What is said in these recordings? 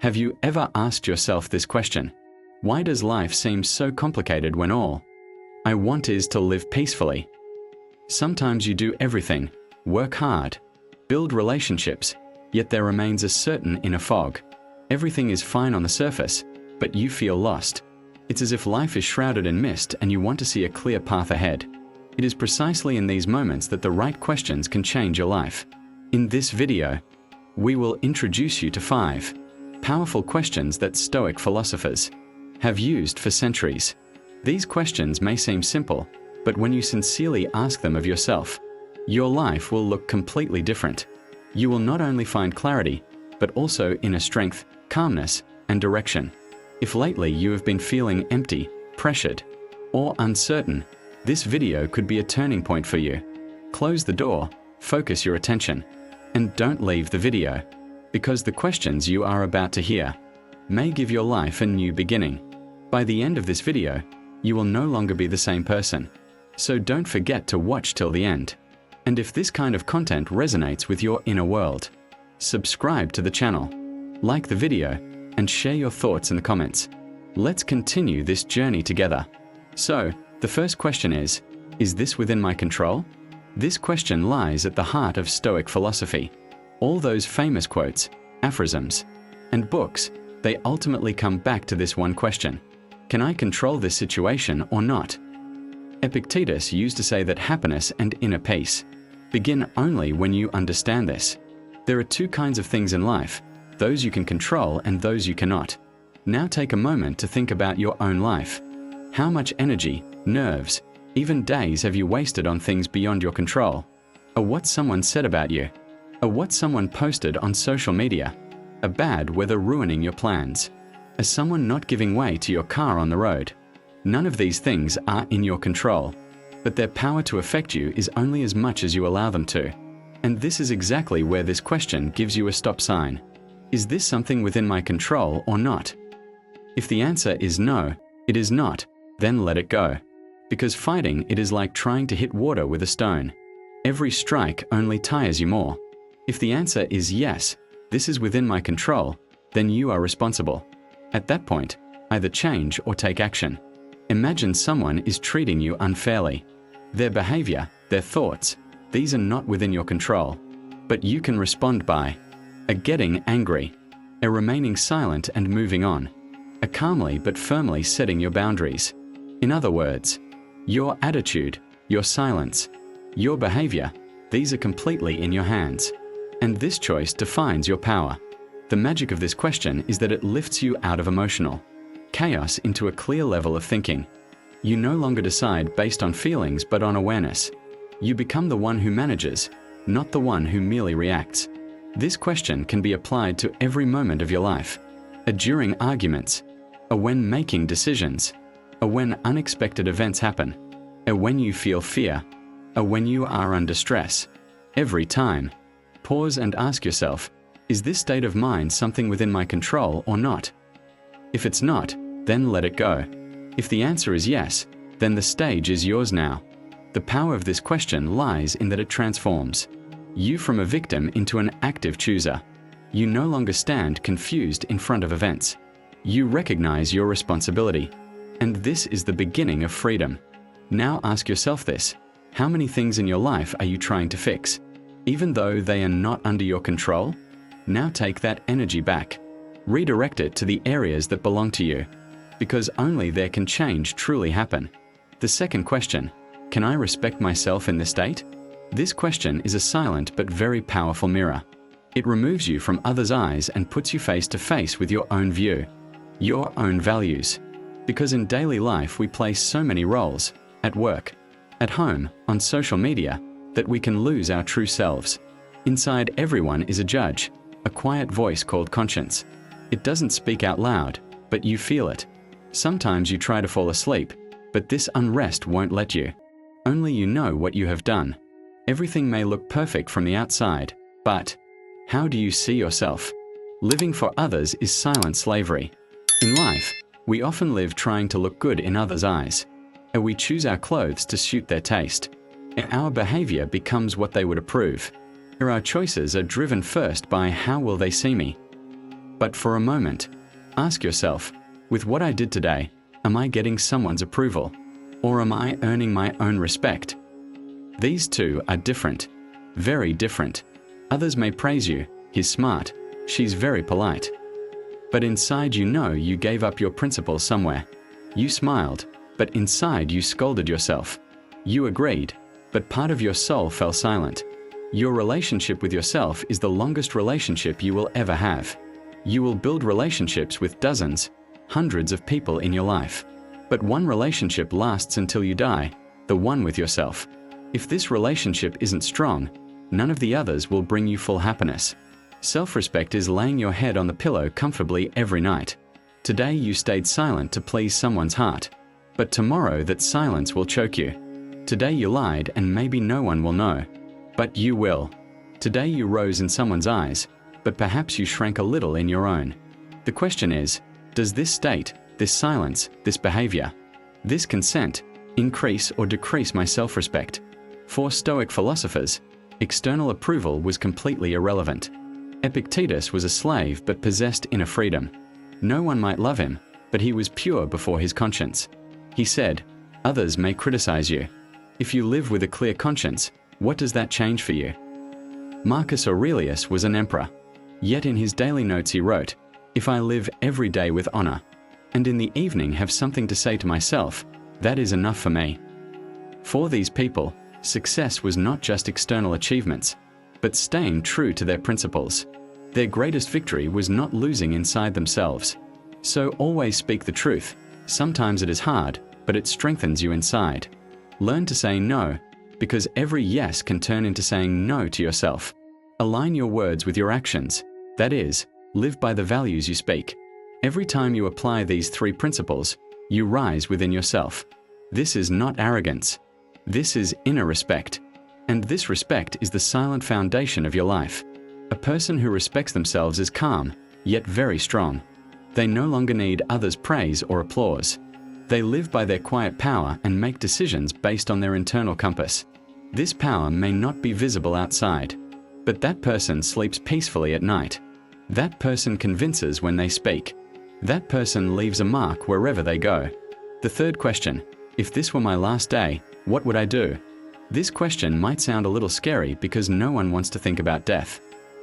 Have you ever asked yourself this question? Why does life seem so complicated when all I want is to live peacefully? Sometimes you do everything, work hard, build relationships, yet there remains a certain inner fog. Everything is fine on the surface, but you feel lost. It's as if life is shrouded in mist and you want to see a clear path ahead. It is precisely in these moments that the right questions can change your life. In this video, we will introduce you to 5 powerful questions that Stoic philosophers have used for centuries. These questions may seem simple, but when you sincerely ask them of yourself, your life will look completely different. You will not only find clarity, but also inner strength, calmness, and direction. If lately you have been feeling empty, pressured, or uncertain, this video could be a turning point for you. Close the door, focus your attention, and don't leave the video, because the questions you are about to hear may give your life a new beginning. By the end of this video, you will no longer be the same person. So don't forget to watch till the end. And if this kind of content resonates with your inner world, subscribe to the channel, like the video, and share your thoughts in the comments. Let's continue this journey together. So, the first question is this within my control? This question lies at the heart of Stoic philosophy. All those famous quotes, aphorisms, and books, they ultimately come back to this one question. Can I control this situation or not? Epictetus used to say that happiness and inner peace begin only when you understand this. There are 2 kinds of things in life, those you can control and those you cannot. Now take a moment to think about your own life. How much energy, nerves, even days have you wasted on things beyond your control? Or what someone said about you? Or what someone posted on social media? A bad weather ruining your plans? Or someone not giving way to your car on the road? None of these things are in your control, but their power to affect you is only as much as you allow them to. And this is exactly where this question gives you a stop sign. Is this something within my control or not? If the answer is no, it is not, then let it go. Because fighting it is like trying to hit water with a stone. Every strike only tires you more. If the answer is yes, this is within my control, then you are responsible. At that point, either change or take action. Imagine someone is treating you unfairly. Their behavior, their thoughts, these are not within your control. But you can respond by a getting angry, a remaining silent and moving on, a calmly but firmly setting your boundaries. In other words, your attitude, your silence, your behavior, these are completely in your hands. And this choice defines your power. The magic of this question is that it lifts you out of emotional chaos into a clear level of thinking. You no longer decide based on feelings but on awareness. You become the one who manages, not the one who merely reacts. This question can be applied to every moment of your life. During arguments, or when making decisions, or when unexpected events happen, or when you feel fear, or when you are under stress. Every time, pause and ask yourself, is this state of mind something within my control or not? If it's not, then let it go. If the answer is yes, then the stage is yours now. The power of this question lies in that it transforms you from a victim into an active chooser. You no longer stand confused in front of events. You recognize your responsibility. And this is the beginning of freedom. Now ask yourself this: how many things in your life are you trying to fix, even though they are not under your control? Now take that energy back. Redirect it to the areas that belong to you, because only there can change truly happen. The second question, can I respect myself in this state? This question is a silent but very powerful mirror. It removes you from others' eyes and puts you face to face with your own view, your own values. Because in daily life we play so many roles, at work, at home, on social media, that we can lose our true selves. Inside everyone is a judge, a quiet voice called conscience. It doesn't speak out loud, but you feel it. Sometimes you try to fall asleep, but this unrest won't let you. Only you know what you have done. Everything may look perfect from the outside, but how do you see yourself? Living for others is silent slavery. In life, we often live trying to look good in others' eyes, and we choose our clothes to suit their taste. And our behavior becomes what they would approve. Our choices are driven first by how will they see me? But for a moment, ask yourself, with what I did today, am I getting someone's approval? Or am I earning my own respect? These two are different, very different. Others may praise you, he's smart, she's very polite. But inside you know you gave up your principles somewhere. You smiled, but inside you scolded yourself. You agreed, but part of your soul fell silent. Your relationship with yourself is the longest relationship you will ever have. You will build relationships with dozens, hundreds of people in your life. But one relationship lasts until you die, the one with yourself. If this relationship isn't strong, none of the others will bring you full happiness. Self-respect is laying your head on the pillow comfortably every night. Today you stayed silent to please someone's heart, but tomorrow that silence will choke you. Today you lied and maybe no one will know, but you will. Today you rose in someone's eyes, but perhaps you shrank a little in your own. The question is, does this state, this silence, this behavior, this consent, increase or decrease my self-respect? For Stoic philosophers, external approval was completely irrelevant. Epictetus was a slave but possessed inner freedom. No one might love him, but he was pure before his conscience. He said, "Others may criticize you. If you live with a clear conscience, what does that change for you?" Marcus Aurelius was an emperor. Yet in his daily notes he wrote, "If I live every day with honor, and in the evening have something to say to myself, that is enough for me." For these people, success was not just external achievements, but staying true to their principles. Their greatest victory was not losing inside themselves. So always speak the truth. Sometimes it is hard, but it strengthens you inside. Learn to say no, because every yes can turn into saying no to yourself. Align your words with your actions. That is, live by the values you speak. Every time you apply these three principles, you rise within yourself. This is not arrogance. This is inner respect. And this respect is the silent foundation of your life. A person who respects themselves is calm, yet very strong. They no longer need others' praise or applause. They live by their quiet power and make decisions based on their internal compass. This power may not be visible outside, but that person sleeps peacefully at night. That person convinces when they speak. That person leaves a mark wherever they go. The third question, if this were my last day, what would I do? This question might sound a little scary because no one wants to think about death.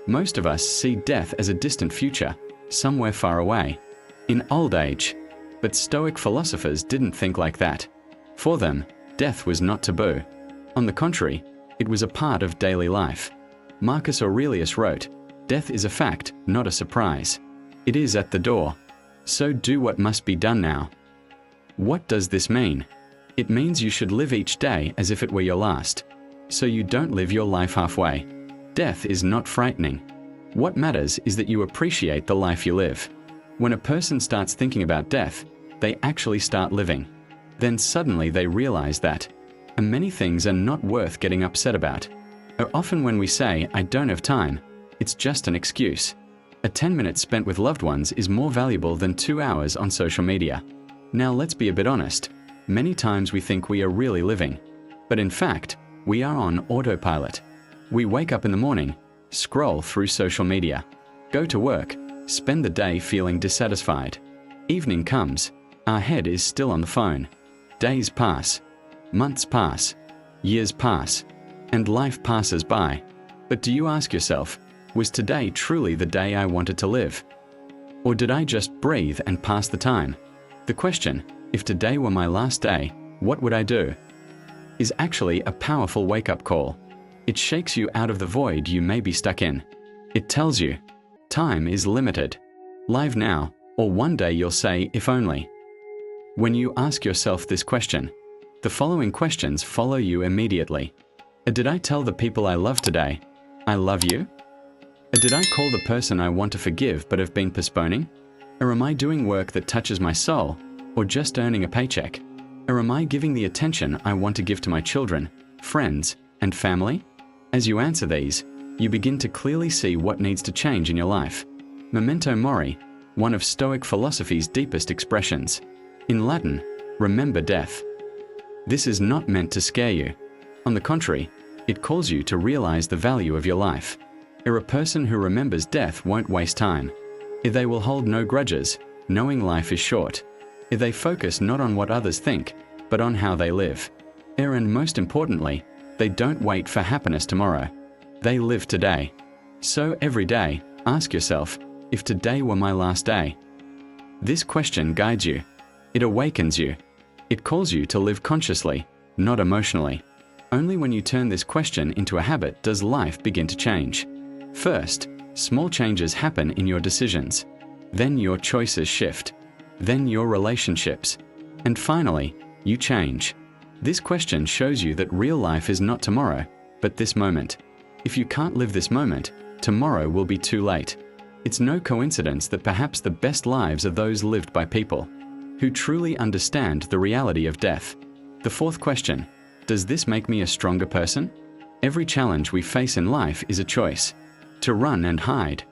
Most of us see death as a distant future, somewhere far away, in old age. But Stoic philosophers didn't think like that. For them, death was not taboo. On the contrary, it was a part of daily life. Marcus Aurelius wrote, "Death is a fact, not a surprise. It is at the door. So do what must be done now." What does this mean? It means you should live each day as if it were your last, so you don't live your life halfway. Death is not frightening. What matters is that you appreciate the life you live. When a person starts thinking about death, they actually start living. Then suddenly they realize that, and many things are not worth getting upset about. Or often when we say, "I don't have time," it's just an excuse. A 10 minutes spent with loved ones is more valuable than 2 hours on social media. Now let's be a bit honest. Many times we think we are really living, but in fact, we are on autopilot. We wake up in the morning, scroll through social media, go to work, spend the day feeling dissatisfied. Evening comes, our head is still on the phone. Days pass, months pass, years pass, and life passes by. But do you ask yourself, was today truly the day I wanted to live? Or did I just breathe and pass the time? The question, if today were my last day, what would I do? Is actually a powerful wake-up call. It shakes you out of the void you may be stuck in. It tells you, time is limited. Live now, or one day you'll say, if only. When you ask yourself this question, the following questions follow you immediately. Did I tell the people I love today, I love you? Did I call the person I want to forgive but have been postponing? Or am I doing work that touches my soul, or just earning a paycheck? Or am I giving the attention I want to give to my children, friends, and family? As you answer these, you begin to clearly see what needs to change in your life. Memento mori, one of Stoic philosophy's deepest expressions. In Latin, remember death. This is not meant to scare you. On the contrary, it calls you to realize the value of your life. A person who remembers death won't waste time. If they will hold no grudges, knowing life is short. If they focus not on what others think, but on how they live. And most importantly, they don't wait for happiness tomorrow. They live today. So every day, ask yourself, if today were my last day? This question guides you. It awakens you. It calls you to live consciously, not emotionally. Only when you turn this question into a habit does life begin to change. First, small changes happen in your decisions. Then your choices shift. Then your relationships. And finally, you change. This question shows you that real life is not tomorrow, but this moment. If you can't live this moment, tomorrow will be too late. It's no coincidence that perhaps the best lives are those lived by people who truly understand the reality of death. The fourth question, does this make me a stronger person? Every challenge we face in life is a choice. To run and hide,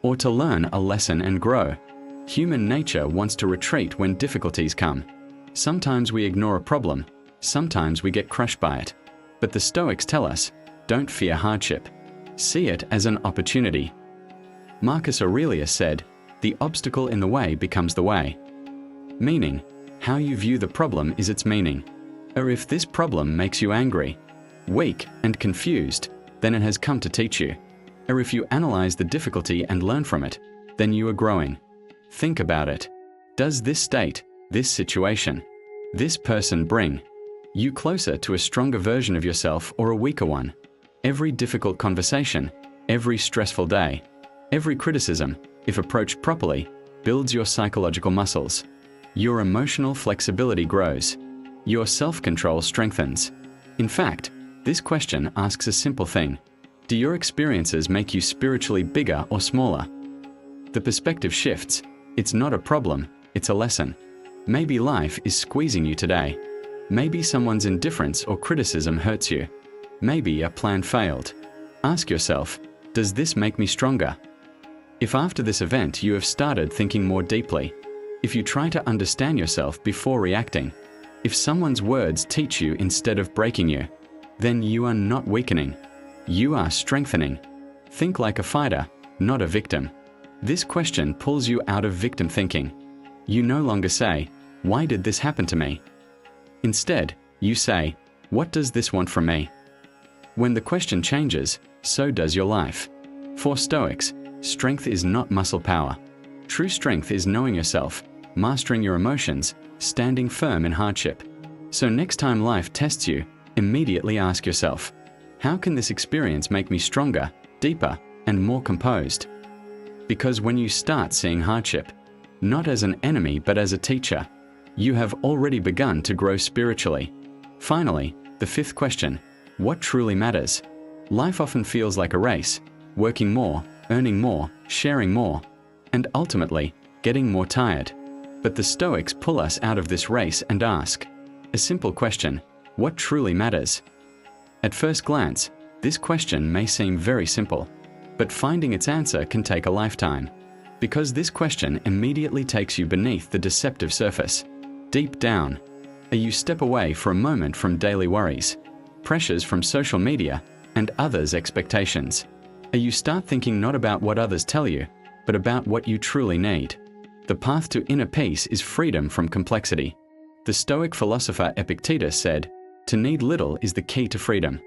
or to learn a lesson and grow. Human nature wants to retreat when difficulties come. Sometimes we ignore a problem, sometimes we get crushed by it. But the Stoics tell us, don't fear hardship. See it as an opportunity. Marcus Aurelius said, the obstacle in the way becomes the way. Meaning, how you view the problem is its meaning. Or if this problem makes you angry, weak, and confused, then it has come to teach you. Or if you analyze the difficulty and learn from it, then you are growing. Think about it. Does this state, this situation, this person bring you closer to a stronger version of yourself or a weaker one? Every difficult conversation, every stressful day, every criticism, if approached properly, builds your psychological muscles. Your emotional flexibility grows. Your self-control strengthens. In fact, this question asks a simple thing. Do your experiences make you spiritually bigger or smaller? The perspective shifts. It's not a problem, it's a lesson. Maybe life is squeezing you today. Maybe someone's indifference or criticism hurts you. Maybe a plan failed. Ask yourself, does this make me stronger? If after this event you have started thinking more deeply, if you try to understand yourself before reacting, if someone's words teach you instead of breaking you, then you are not weakening. You are strengthening. Think like a fighter, not a victim. This question pulls you out of victim thinking. You no longer say, why did this happen to me? Instead, you say, what does this want from me? When the question changes, so does your life. For Stoics, strength is not muscle power. True strength is knowing yourself, mastering your emotions, standing firm in hardship. So next time life tests you, immediately ask yourself, how can this experience make me stronger, deeper, and more composed? Because when you start seeing hardship, not as an enemy but as a teacher, you have already begun to grow spiritually. Finally, the fifth question, what truly matters? Life often feels like a race, working more, earning more, sharing more, and ultimately, getting more tired. But the Stoics pull us out of this race and ask a simple question, what truly matters? At first glance, this question may seem very simple, but finding its answer can take a lifetime. Because this question immediately takes you beneath the deceptive surface. Deep down, you step away for a moment from daily worries, pressures from social media, and others' expectations. You start thinking not about what others tell you, but about what you truly need. The path to inner peace is freedom from complexity. The Stoic philosopher Epictetus said, to need little is the key to freedom.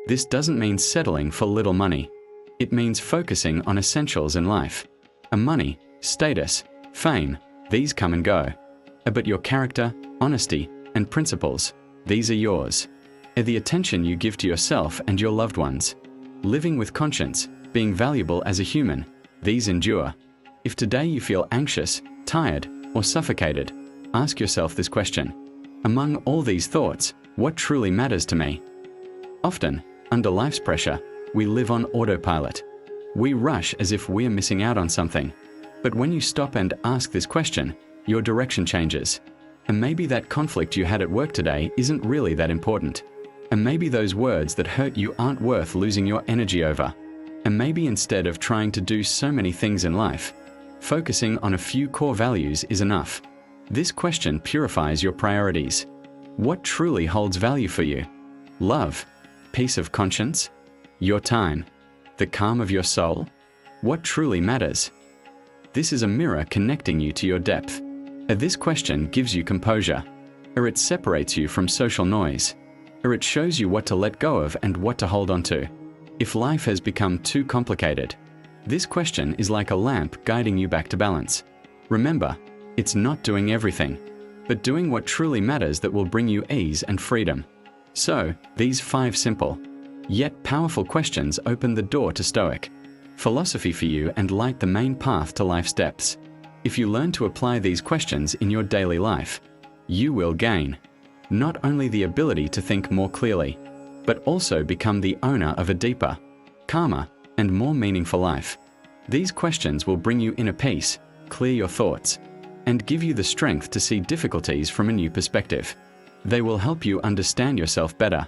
This doesn't mean settling for little money. It means focusing on essentials in life. Money, status, fame, these come and go. But your character, honesty, and principles, these are yours. The attention you give to yourself and your loved ones. Living with conscience, being valuable as a human, these endure. If today you feel anxious, tired, or suffocated, ask yourself this question. Among all these thoughts, what truly matters to me? Often, under life's pressure, we live on autopilot. We rush as if we are missing out on something. But when you stop and ask this question, your direction changes. And maybe that conflict you had at work today isn't really that important. And maybe those words that hurt you aren't worth losing your energy over. And maybe instead of trying to do so many things in life, focusing on a few core values is enough. This question purifies your priorities. What truly holds value for you? Love, peace of conscience, your time, the calm of your soul? What truly matters? This is a mirror connecting you to your depth. This question gives you composure, or it separates you from social noise, or it shows you what to let go of and what to hold on to. If life has become too complicated, this question is like a lamp guiding you back to balance. Remember, it's not doing everything, but doing what truly matters that will bring you ease and freedom. So, these 5 simple, yet powerful questions open the door to Stoic philosophy for you and light the main path to life's depths. If you learn to apply these questions in your daily life, you will gain not only the ability to think more clearly, but also become the owner of a deeper, calmer, and more meaningful life. These questions will bring you inner peace, clear your thoughts, and give you the strength to see difficulties from a new perspective. They will help you understand yourself better,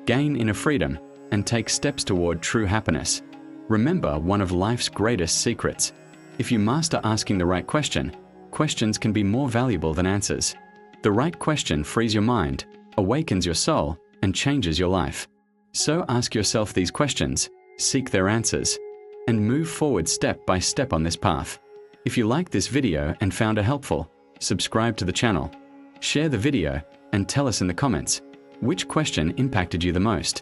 gain inner freedom, and take steps toward true happiness. Remember one of life's greatest secrets. If you master asking the right question, questions can be more valuable than answers. The right question frees your mind, awakens your soul, and changes your life. So ask yourself these questions, seek their answers, and move forward step by step on this path. If you liked this video and found it helpful, subscribe to the channel, share the video, and tell us in the comments which question impacted you the most.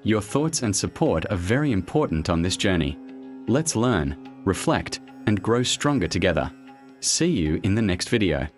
Your thoughts and support are very important on this journey. Let's learn, reflect, and grow stronger together. See you in the next video.